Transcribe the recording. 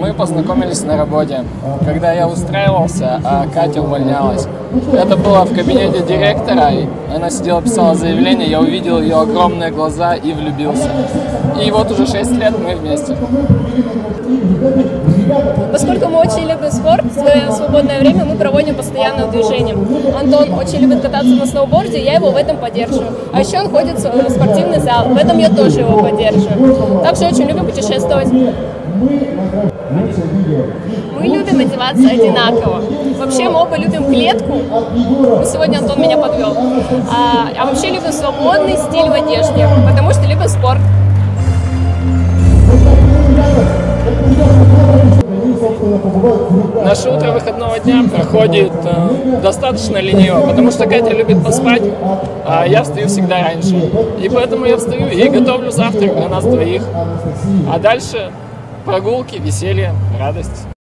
Мы познакомились на работе, когда я устраивался, а Катя увольнялась. Это было в кабинете директора, она сидела, писала заявление, я увидел ее огромные глаза и влюбился. И вот уже 6 лет мы вместе. Поскольку мы очень любим спорт, в свое свободное время мы проводим постоянное движение. Антон очень любит кататься на сноуборде, я его в этом поддерживаю. А еще он ходит в спортивный зал, в этом я тоже его поддерживаю. Также очень любим путешествовать. Мы любим одеваться одинаково. Вообще мы оба любим клетку. Сегодня Антон меня подвел. А вообще любим свободный стиль в одежде, потому что любим спорт. Наше утро выходного дня проходит достаточно лениво, потому что Катя любит поспать, а я встаю всегда раньше. И поэтому я встаю и готовлю завтрак для нас двоих. А дальше прогулки, веселье, радость.